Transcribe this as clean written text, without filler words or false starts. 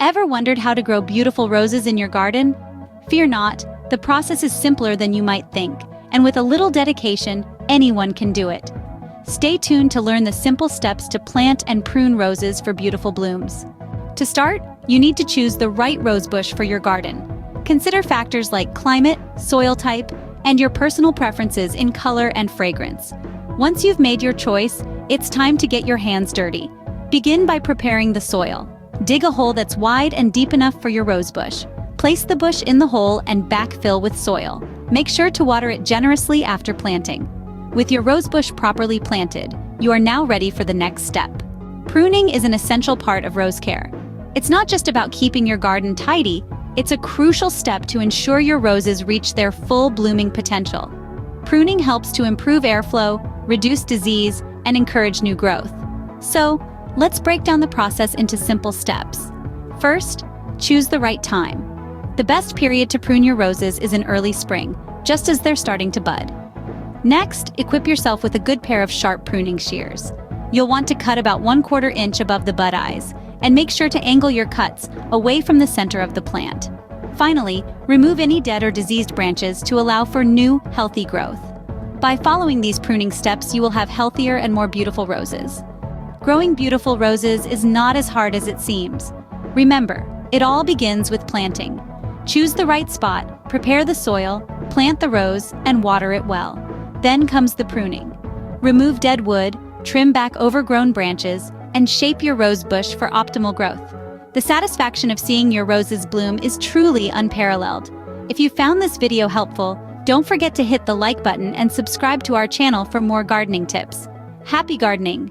Ever wondered how to grow beautiful roses in your garden? Fear not, the process is simpler than you might think, and with a little dedication, anyone can do it. Stay tuned to learn the simple steps to plant and prune roses for beautiful blooms. To start, you need to choose the right rosebush for your garden. Consider factors like climate, soil type, and your personal preferences in color and fragrance. Once you've made your choice, it's time to get your hands dirty. Begin by preparing the soil. Dig a hole that's wide and deep enough for your rosebush. Place the bush in the hole and backfill with soil. Make sure to water it generously after planting. With your rosebush properly planted, you are now ready for the next step. Pruning is an essential part of rose care. It's not just about keeping your garden tidy, it's a crucial step to ensure your roses reach their full blooming potential. Pruning helps to improve airflow, reduce disease, and encourage new growth. So, let's break down the process into simple steps. First, choose the right time. The best period to prune your roses is in early spring, just as they're starting to bud. Next, equip yourself with a good pair of sharp pruning shears. You'll want to cut about 1/4 inch above the bud eyes, and make sure to angle your cuts away from the center of the plant. Finally, remove any dead or diseased branches to allow for new, healthy growth. By following these pruning steps, you will have healthier and more beautiful roses. Growing beautiful roses is not as hard as it seems. Remember, it all begins with planting. Choose the right spot, prepare the soil, plant the rose, and water it well. Then comes the pruning. Remove dead wood, trim back overgrown branches, and shape your rose bush for optimal growth. The satisfaction of seeing your roses bloom is truly unparalleled. If you found this video helpful, don't forget to hit the like button and subscribe to our channel for more gardening tips. Happy gardening!